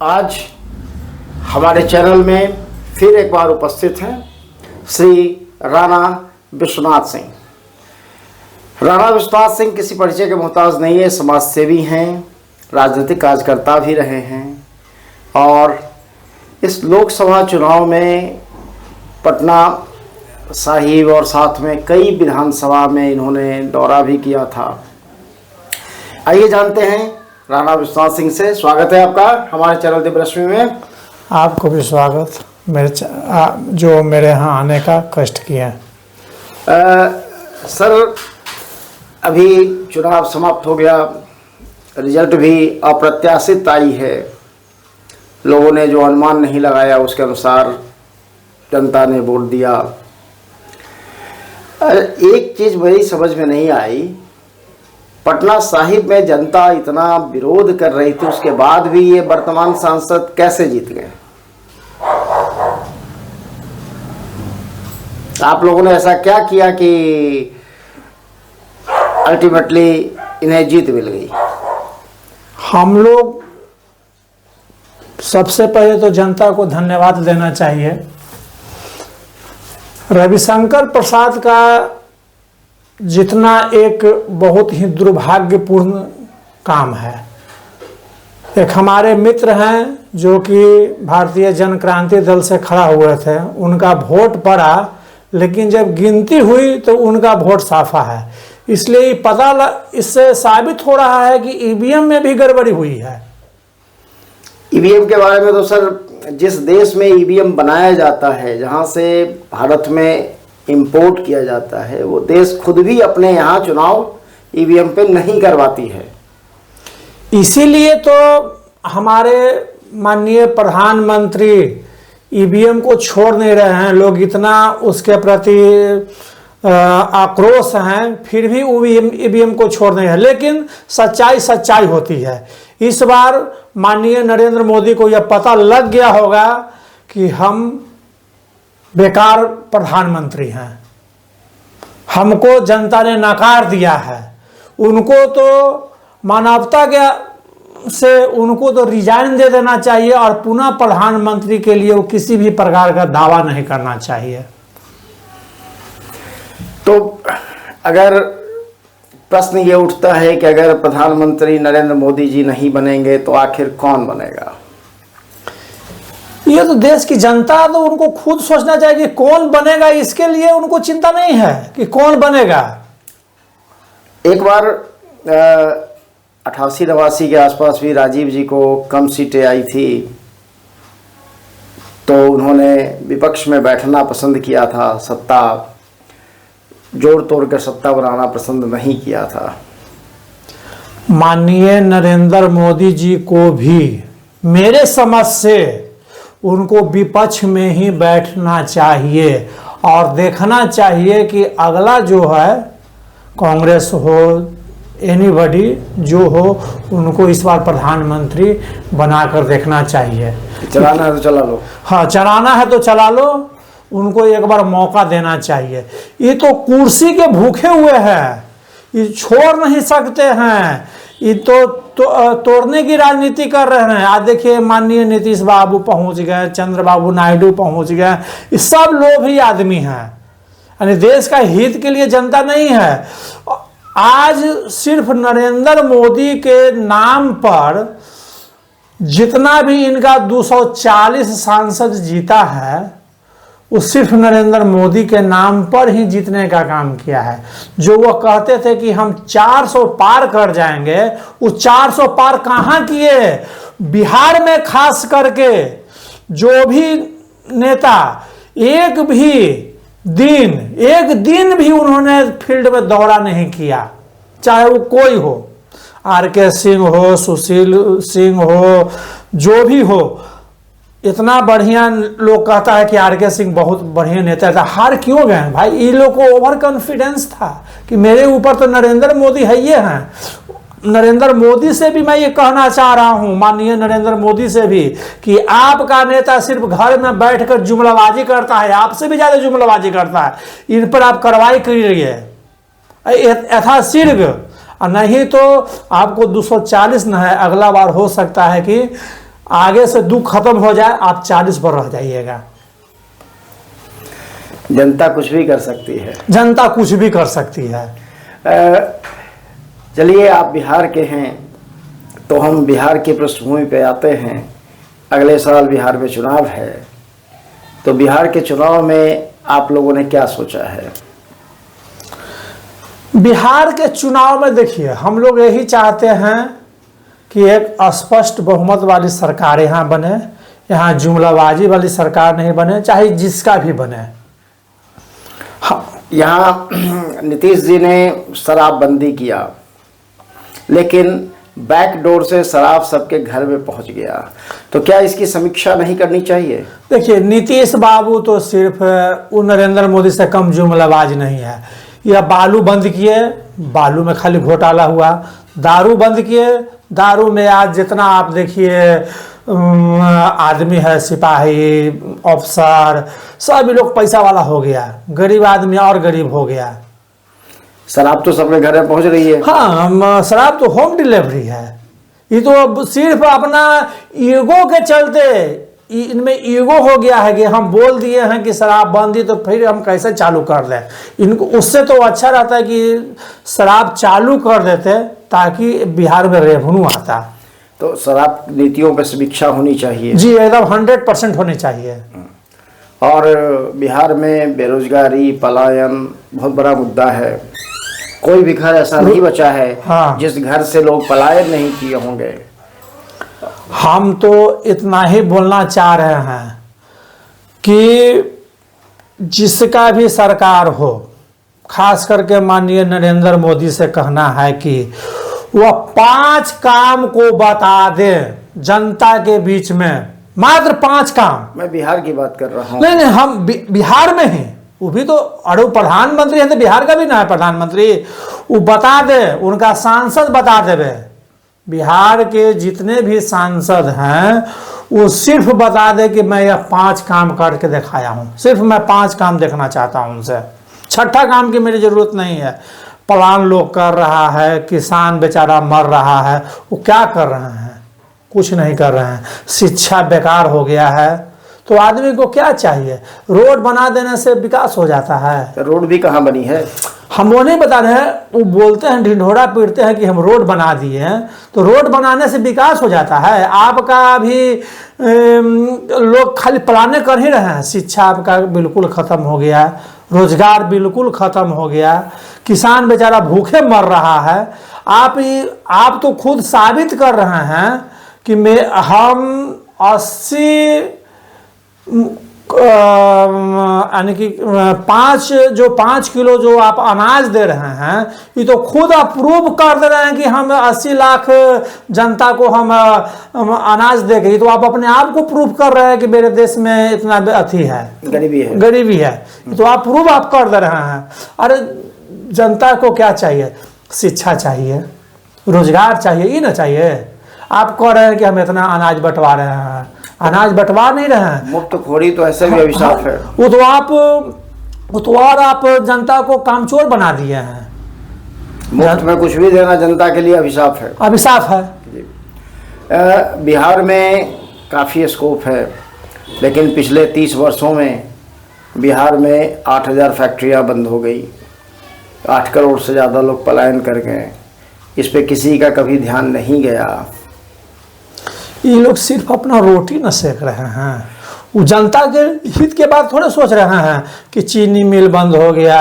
आज हमारे चैनल में फिर एक बार उपस्थित हैं श्री राणा विश्वनाथ सिंह। राणा विश्वनाथ सिंह किसी परिचय के मोहताज नहीं है, समाज सेवी हैं, राजनीतिक कार्यकर्ता भी रहे हैं और इस लोकसभा चुनाव में पटना साहिब और साथ में कई विधानसभा में इन्होंने दौरा भी किया था। आइए जानते हैं राणा विश्वनाथ सिंह से। स्वागत है आपका हमारे चैनल दिव्य रश्मि में। आपको भी स्वागत, जो मेरे यहाँ आने का कष्ट किया। सर, अभी चुनाव समाप्त हो गया, रिजल्ट भी अप्रत्याशित आई है। लोगों ने जो अनुमान नहीं लगाया उसके अनुसार जनता ने वोट दिया। एक चीज़ मेरी समझ में नहीं आई, पटना साहिब में जनता इतना विरोध कर रही थी, उसके बाद भी ये वर्तमान सांसद कैसे जीत गए? आप लोगों ने ऐसा क्या किया कि अल्टीमेटली इन्हें जीत मिल गई? हम लोग सबसे पहले तो जनता को धन्यवाद देना चाहिए। रविशंकर प्रसाद का जितना एक बहुत ही दुर्भाग्यपूर्ण काम है। एक हमारे मित्र हैं जो कि भारतीय जन क्रांति दल से खड़ा हुए थे, उनका वोट पड़ा, लेकिन जब गिनती हुई तो उनका वोट साफा है। इसलिए इससे साबित हो रहा है कि ईवीएम में भी गड़बड़ी हुई है। ईवीएम के बारे में तो सर, जिस देश में ईवीएम बनाया जाता है, जहां से भारत में इंपोर्ट किया जाता है, वो देश खुद भी अपने यहाँ चुनाव ईवीएम पे नहीं करवाती है। इसीलिए तो हमारे माननीय प्रधानमंत्री ईवीएम को छोड़ नहीं रहे हैं। लोग इतना उसके प्रति आक्रोश हैं, फिर भी ईवीएम को छोड़ नहीं है। लेकिन सच्चाई होती है। इस बार माननीय नरेंद्र मोदी को यह पता लग गया होगा कि हम बेकार प्रधानमंत्री हैं, हमको जनता ने नकार दिया है। उनको तो मानवता से उनको तो रिजाइन दे देना चाहिए और पुनः प्रधानमंत्री के लिए वो किसी भी प्रकार का दावा नहीं करना चाहिए। तो अगर प्रश्न ये उठता है कि अगर प्रधानमंत्री नरेंद्र मोदी जी नहीं बनेंगे तो आखिर कौन बनेगा? ये तो देश की जनता, तो उनको खुद सोचना चाहिए कि कौन बनेगा। इसके लिए उनको चिंता नहीं है कि कौन बनेगा। एक बार 88-89 के आसपास भी राजीव जी को कम सीटें आई थी, तो उन्होंने विपक्ष में बैठना पसंद किया था, सत्ता जोड़ तोड़ कर सत्ता बनाना पसंद नहीं किया था। माननीय नरेंद्र मोदी जी को भी मेरे समझ से उनको विपक्ष में ही बैठना चाहिए और देखना चाहिए कि अगला जो है, कांग्रेस हो, एनीबॉडी जो हो, उनको इस बार प्रधानमंत्री बनाकर देखना चाहिए। चलाना है तो चला लो। हाँ, चलाना है तो चला लो। उनको एक बार मौका देना चाहिए। ये तो कुर्सी के भूखे हुए हैं, ये छोड़ नहीं सकते हैं। ये तो तोड़ने की राजनीति कर रहे हैं। आज देखिए, माननीय नीतीश बाबू पहुंच गए, चंद्रबाबू नायडू पहुंच गए। ये सब लोभी आदमी हैं, यानी देश का हित के लिए जनता नहीं है। आज सिर्फ नरेंद्र मोदी के नाम पर जितना भी इनका 240 सांसद जीता है, वो सिर्फ नरेंद्र मोदी के नाम पर ही जीतने का काम किया है। जो वो कहते थे कि हम 400 पार कर जाएंगे, वो 400 पार कहाँ किए? बिहार में खास करके जो भी नेता एक दिन भी उन्होंने फील्ड में दौरा नहीं किया, चाहे वो कोई हो, आर.के. सिंह हो, सुशील सिंह हो, जो भी हो। इतना बढ़िया लोग कहता है कि आर.के. सिंह बहुत बढ़िया नेता था। हार क्यों गए भाई? ये लोग को ओवर कॉन्फिडेंस था कि मेरे ऊपर तो नरेंद्र मोदी है, ये हैं। नरेंद्र मोदी से भी मैं ये कहना चाह रहा हूं, माननीय नरेंद्र मोदी से भी, कि आपका नेता सिर्फ घर में बैठकर जुमलाबाजी करता है, आपसे भी ज्यादा जुमलाबाजी करता है। इन पर आप कार्रवाई करिए यथाशीघ्र, और नहीं तो आपको 240 न है, अगला बार हो सकता है कि आगे से दुख खत्म हो जाए, आप 40 पर रह जाइएगा। जनता कुछ भी कर सकती है। जनता कुछ भी कर सकती है। चलिए, आप बिहार के हैं तो हम बिहार की पृष्ठभूमि पे आते हैं। अगले साल बिहार में चुनाव है, तो बिहार के चुनाव में आप लोगों ने क्या सोचा है? बिहार के चुनाव में देखिए, हम लोग यही चाहते हैं कि एक स्पष्ट बहुमत वाली सरकार यहाँ बने, यहाँ जुमलाबाजी वाली सरकार नहीं बने, चाहे जिसका भी बने। यहाँ नीतीश जी ने शराबबंदी किया, लेकिन बैकडोर से शराब सबके घर में पहुंच गया, तो क्या इसकी समीक्षा नहीं करनी चाहिए? देखिए, नीतीश बाबू तो सिर्फ वो नरेंद्र मोदी से कम जुमलाबाज नहीं है। यह बालू बंद किए, बालू में खाली घोटाला हुआ। दारू बंद किए, दारू में आज जितना आप देखिए आदमी है, सिपाही, अफसर, सभी लोग पैसा वाला हो गया, गरीब आदमी और गरीब हो गया। शराब तो सबके घर में पहुंच रही है। हाँ, शराब तो होम डिलीवरी है। ये तो अब सिर्फ अपना ईगो के चलते, इनमें ईगो हो गया है कि हम बोल दिए हैं कि शराब बंदी, तो फिर हम कैसे चालू कर दें। इनको उससे तो अच्छा रहता है कि शराब चालू कर देते, ताकि बिहार में रेवेन्यू आता। तो शराब नीतियों पर समीक्षा होनी चाहिए। जी एकदम 100% होनी चाहिए। और बिहार में बेरोजगारी, पलायन बहुत बड़ा मुद्दा है। कोई भी घर ऐसा नहीं बचा है हाँ। जिस घर से लोग पलायन नहीं किए होंगे। हम तो इतना ही बोलना चाह रहे हैं कि जिसका भी सरकार हो, खास करके माननीय नरेंद्र मोदी से कहना है कि वह 5 काम को बता दे जनता के बीच में, मात्र 5 काम। मैं बिहार की बात कर रहा हूँ। नहीं, हम बिहार में हैं, वो भी तो अरे प्रधानमंत्री है तो बिहार का भी ना है प्रधानमंत्री। वो बता दे, उनका सांसद बता देवे। बिहार के जितने भी सांसद हैं वो सिर्फ बता दे कि मैं यह 5 काम करके दिखाया हूँ। सिर्फ मैं 5 काम देखना चाहता हूँ उनसे। छठा काम की मेरी जरूरत नहीं है। प्लान लोग कर रहा है, किसान बेचारा मर रहा है, वो क्या कर रहे हैं? कुछ नहीं कर रहे हैं। शिक्षा बेकार हो गया है, तो आदमी को क्या चाहिए? रोड बना देने से विकास हो जाता है। रोड भी कहाँ बनी है? हम वो नहीं बता रहे हैं, वो बोलते हैं, ढिंढोरा पीटते हैं कि हम रोड बना दिए हैं, तो रोड बनाने से विकास हो जाता है? आपका भी लोग खाली प्लाने कर ही रहे हैं। शिक्षा आपका बिल्कुल ख़त्म हो गया, रोजगार बिल्कुल ख़त्म हो गया, किसान बेचारा भूखे मर रहा है। आप तो खुद साबित कर रहे हैं कि हम 80 यानी कि 5 किलो जो आप अनाज दे रहे हैं, ये तो खुद आप प्रूव कर दे रहे हैं कि हम 80 लाख जनता को हम अनाज देंगे। तो आप अपने आप को प्रूव कर रहे हैं कि मेरे देश में इतना अथी है, गरीबी है। तो आप प्रूव आप कर दे रहे हैं। अरे जनता को क्या चाहिए? शिक्षा चाहिए, रोजगार चाहिए, ये ना चाहिए? आप कह रहे हैं कि हम इतना अनाज बंटवा रहे हैं, अनाज बंटवा नहीं रहे हैं। मुफ्तखोरी तो ऐसे भी अभिशाप है। वो तो आप जनता को कामचोर बना दिए हैं। मुफ्त में कुछ भी देना जनता के लिए अभिशाप है। अभिशाप है। बिहार में काफ़ी स्कोप है, लेकिन पिछले 30 वर्षों में बिहार में 8000 फैक्ट्रियाँ बंद हो गई, 8 करोड़ से ज़्यादा लोग पलायन कर गए। इस पे किसी का कभी ध्यान नहीं गया। ये लोग सिर्फ अपना रोटी न सेक रहे हैं, वो जनता के हित के बाद थोड़े सोच रहे हैं कि चीनी मिल बंद हो गया,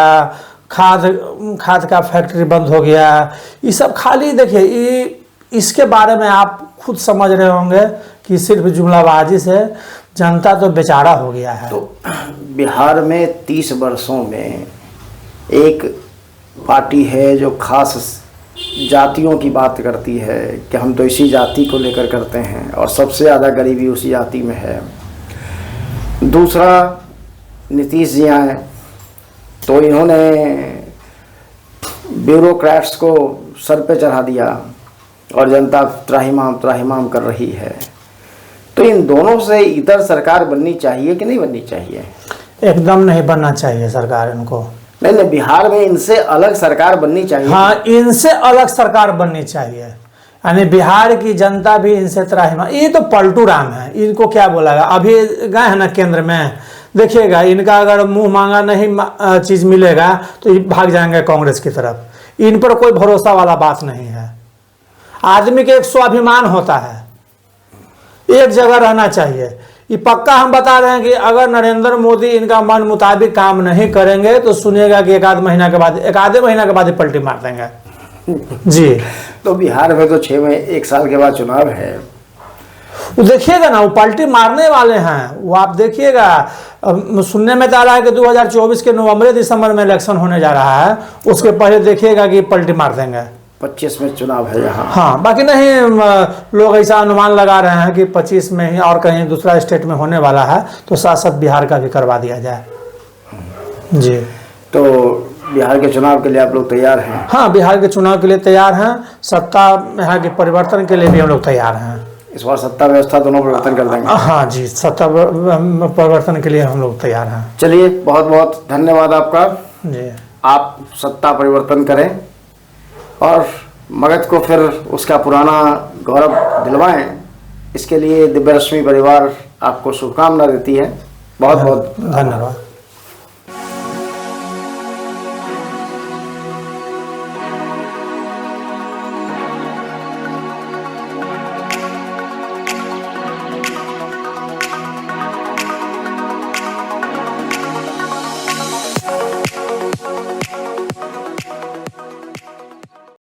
खाद का फैक्ट्री बंद हो गया। ये सब खाली देखिए, इसके बारे में आप खुद समझ रहे होंगे कि सिर्फ जुमलाबाजी से जनता तो बेचारा हो गया है। तो बिहार में 30 वर्षों में एक पार्टी है जो खास जातियों की बात करती है कि हम तो इसी जाति को लेकर करते हैं, और सबसे ज़्यादा गरीबी उसी जाति में है। दूसरा, नीतीश जी आए तो इन्होंने ब्यूरोक्रेट्स को सर पे चढ़ा दिया और जनता त्राहिमाम कर रही है। तो इन दोनों से इधर सरकार बननी चाहिए कि नहीं बननी चाहिए? एकदम नहीं बनना चाहिए सरकार इनको। नहीं, बिहार में इनसे अलग सरकार बननी चाहिए। हाँ, इनसे अलग सरकार बननी चाहिए। यानी बिहार की जनता भी इनसे त्राहिमाम। ये तो पलटू राम है, इनको क्या बोला। अभी गए हैं ना केंद्र में, देखिएगा इनका अगर मुंह मांगा नहीं चीज मिलेगा तो ये भाग जाएंगे कांग्रेस की तरफ। इन पर कोई भरोसा वाला बात नहीं है। आदमी के एक स्वाभिमान होता है, एक जगह रहना चाहिए। ये पक्का हम बता रहे हैं कि अगर नरेंद्र मोदी इनका मन मुताबिक काम नहीं करेंगे तो सुनिएगा कि एक आधे महीना के बाद ही पलटी मार देंगे जी। तो बिहार में तो 1 साल के बाद चुनाव है, वो देखिएगा ना, वो पलटी मारने वाले हैं। वो आप देखिएगा, सुनने में तो आ रहा है कि 2024 के नवंबर दिसंबर में इलेक्शन होने जा रहा है, उसके पहले देखिएगा कि पलटी मार देंगे। 25 में चुनाव है यहाँ। हाँ, बाकी नहीं लोग ऐसा अनुमान लगा रहे हैं कि 25 में ही और कहीं दूसरा स्टेट में होने वाला है, तो साथ साथ बिहार का भी करवा दिया जाए जी। तो बिहार के चुनाव के लिए आप लोग तैयार हैं? हाँ, बिहार के चुनाव के लिए तैयार हैं। सत्ता यहाँ के परिवर्तन के लिए भी हम लोग तैयार हैं। इस बार सत्ता व्यवस्था दोनों परिवर्तन कर देंगे? हाँ जी, सत्ता परिवर्तन के लिए हम लोग तैयार हैं। चलिए, बहुत बहुत धन्यवाद आपका जी। आप सत्ता परिवर्तन करें और मगध को फिर उसका पुराना गौरव दिलवाएं। इसके लिए दिव्य रश्मि परिवार आपको शुभकामना देती है। बहुत बहुत धन्यवाद।